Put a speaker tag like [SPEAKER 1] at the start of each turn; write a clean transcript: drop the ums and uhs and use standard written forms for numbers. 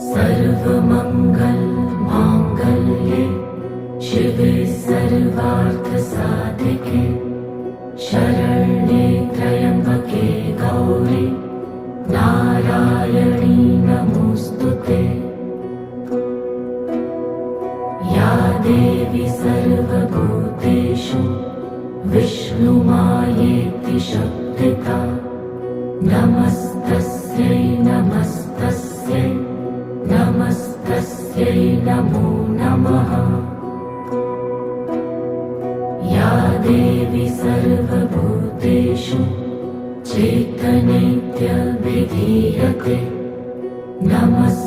[SPEAKER 1] सर्वमंगल मांगल्ये शिवे सर्वार्थसाधिके शरण्ये त्र्यंबके गौरी नारायणी नमोस्तुते। या देवी सर्वभूतेषु विष्णुमायेति शक्तिता नमस्तस्यै नमस्तस्यै नमस्तस्यै नमो नमः। या देवी सर्वभूतेषु चैतन्येत्यभिधीयते नमस्तस्यै